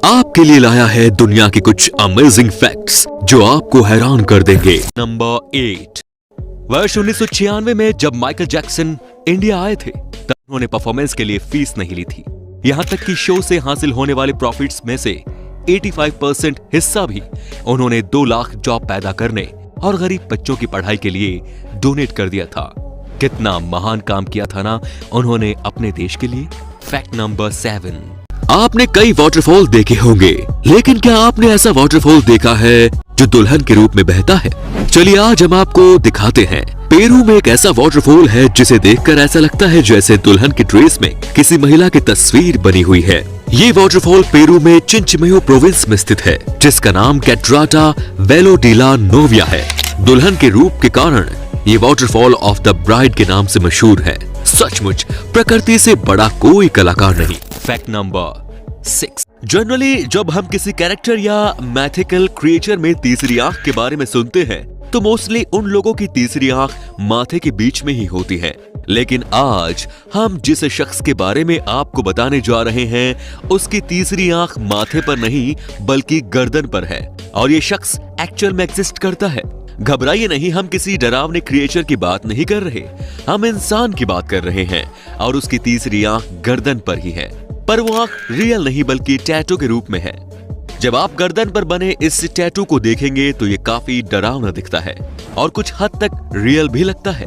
आपके लिए लाया है दुनिया के कुछ अमेजिंग फैक्ट्स जो आपको हैरान कर देंगे। नंबर 8। वर्ष 1996 में जब माइकल जैक्सन इंडिया आए थे तब उन्होंने परफॉर्मेंस के लिए फीस नहीं ली थी। यहाँ तक कि शो से हासिल होने वाले प्रॉफिट्स में से 85% हिस्सा भी उन्होंने 2 लाख जॉब पैदा करने और गरीब बच्चों की पढ़ाई के लिए डोनेट कर दिया था। कितना महान काम किया था ना उन्होंने अपने देश के लिए। Fact number 7। आपने कई वाटरफॉल देखे होंगे, लेकिन क्या आपने ऐसा वाटरफॉल देखा है जो दुल्हन के रूप में बहता है? चलिए आज हम आपको दिखाते हैं। पेरू में एक ऐसा वाटरफॉल है जिसे देखकर ऐसा लगता है जैसे दुल्हन की ड्रेस में किसी महिला की तस्वीर बनी हुई है। ये वाटरफॉल पेरू में चिंचमयो प्रोविंस में स्थित है, जिसका नाम कैटराटा वेलो डी ला नोविया है। दुल्हन के रूप के कारण ये वाटरफॉल ऑफ द ब्राइड के नाम से मशहूर है। सचमुच प्रकृति से बड़ा कोई कलाकार नहीं। Fact number 6। जनरली जब हम किसी कैरेक्टर या मैथिकल क्रिएचर में तीसरी आंख के बारे में सुनते हैं तो मोस्टली उन लोगों की तीसरी आंख माथे के बीच में ही होती है। लेकिन आज हम जिस शख्स के बारे में आपको बताने जा रहे हैं उसकी तीसरी आंख माथे पर नहीं बल्कि गर्दन पर है और ये शख्स एक्चुअल में एग्जिस्ट करता है। घबराइए नहीं, हम किसी डरावने क्रिएचर की बात नहीं कर रहे, हम इंसान की बात कर रहे हैं और उसकी तीसरी आंख गर्दन पर ही है। पर वो आंख रियल नहीं बल्कि टैटू के रूप में है। जब आप गर्दन पर बने इस टैटू को देखेंगे तो ये काफी डरावना दिखता है और कुछ हद तक रियल भी लगता है।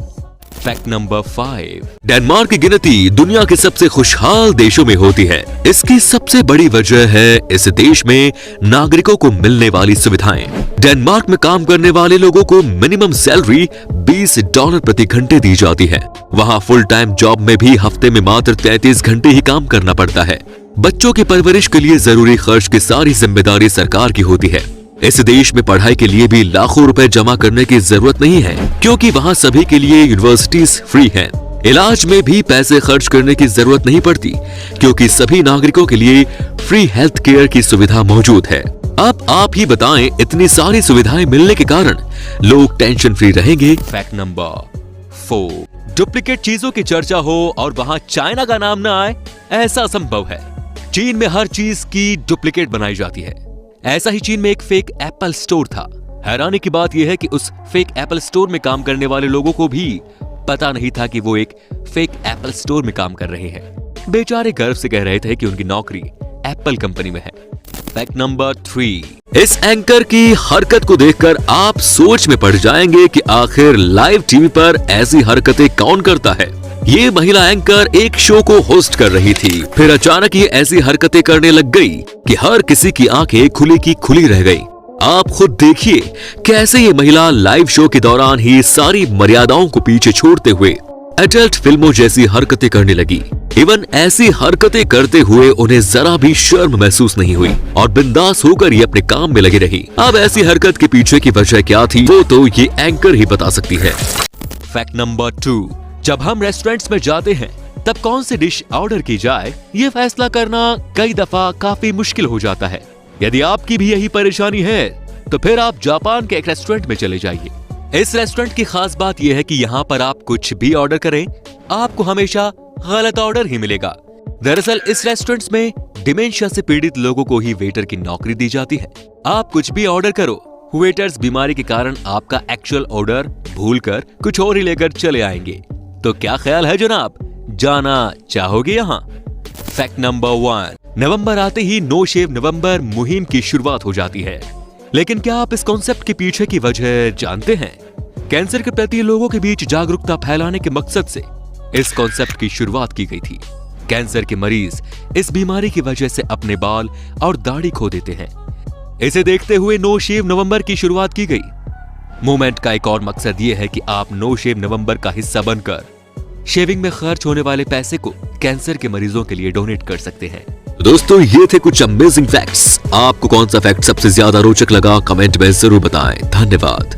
Fact number 5। डेनमार्क की गिनती दुनिया के सबसे खुशहाल देशों में होती है। इसकी सबसे बड़ी वजह है इस देश में नागरिकों को मिलने वाली सुविधाएं। डेनमार्क में काम करने वाले लोगों को मिनिमम सैलरी $20 प्रति घंटे दी जाती है। वहाँ फुल टाइम जॉब में भी हफ्ते में मात्र 33 घंटे ही काम करना पड़ता है। बच्चों की परवरिश के लिए जरूरी खर्च की सारी जिम्मेदारी सरकार की होती है। इस देश में पढ़ाई के लिए भी लाखों रुपए जमा करने की जरूरत नहीं है, क्योंकि वहाँ सभी के लिए यूनिवर्सिटीज फ्री हैं। इलाज में भी पैसे खर्च करने की जरूरत नहीं पड़ती, क्योंकि सभी नागरिकों के लिए फ्री हेल्थ केयर की सुविधा मौजूद है। अब आप ही बताएं, इतनी सारी सुविधाएं मिलने के कारण लोग टेंशन फ्री रहेंगे। Fact number 4। डुप्लीकेट चीजों की चर्चा हो और वहाँ चाइना का नाम न आए, ऐसा असंभव है। चीन में हर चीज की डुप्लीकेट बनाई जाती है। ऐसा ही चीन में एक फेक एप्पल स्टोर था। हैरानी की बात यह है कि उस फेक एप्पल स्टोर में काम करने वाले लोगों को भी पता नहीं था कि वो एक फेक एप्पल स्टोर में काम कर रहे हैं। बेचारे गर्व से कह रहे थे कि उनकी नौकरी एप्पल कंपनी में है। Fact number 3। इस एंकर की हरकत को देखकर आप सोच में पड़ जाएंगे कि आखिर लाइव टीवी पर ऐसी हरकतें कौन करता है। ये महिला एंकर एक शो को होस्ट कर रही थी, फिर अचानक ये ऐसी हरकतें करने लग गई कि हर किसी की आंखें खुली की खुली रह गई। आप खुद देखिए कैसे ये महिला लाइव शो के दौरान ही सारी मर्यादाओं को पीछे छोड़ते हुए एडल्ट फिल्मों जैसी हरकतें करने लगी। इवन ऐसी हरकतें करते हुए उन्हें जरा भी शर्म महसूस नहीं हुई और बिंदास होकर ये अपने काम में लगी रही। अब ऐसी हरकत के पीछे की वजह क्या थी वो तो ये एंकर ही बता सकती है। Fact number 2। जब हम रेस्टोरेंट्स में जाते हैं तब कौन सी डिश ऑर्डर की जाए ये फैसला करना कई दफा काफी मुश्किल हो जाता है। यदि आपकी भी यही परेशानी है तो फिर आप जापान के एक रेस्टोरेंट में चले जाइए। इस रेस्टोरेंट की खास बात यह है कि यहाँ पर आप कुछ भी ऑर्डर करें आपको हमेशा गलत ऑर्डर ही मिलेगा। दरअसल इस रेस्टोरेंट में डिमेंशिया से पीड़ित लोगों को ही वेटर की नौकरी दी जाती है। आप कुछ भी ऑर्डर करो, वेटर्स बीमारी के कारण आपका एक्चुअल ऑर्डर भूलकर कुछ और ही लेकर चले आएंगे। तो क्या ख्याल है जनाब, जाना चाहोगे यहाँ? Fact number 1। नवंबर आते ही नो शेव नवंबर मुहिम की शुरुआत हो जाती है। लेकिन क्या आप इस कॉन्सेप्ट के पीछे की वजह जानते हैं? कैंसर के प्रति लोगों के बीच जागरूकता फैलाने के मकसद से इस कॉन्सेप्ट की शुरुआत की गई थी। कैंसर के मरीज इस बीमारी की वजह से अपने बाल और दाढ़ी खो देते हैं। इसे देखते हुए नो शेव नवंबर की शुरुआत की गई। मूवमेंट का एक और मकसद ये है कि आप नो शेव नवंबर का हिस्सा बनकर शेविंग में खर्च होने वाले पैसे को कैंसर के मरीजों के लिए डोनेट कर सकते हैं। दोस्तों ये थे कुछ अमेजिंग फैक्ट्स। आपको कौन सा फैक्ट सबसे ज्यादा रोचक लगा कमेंट में जरूर बताएं। धन्यवाद।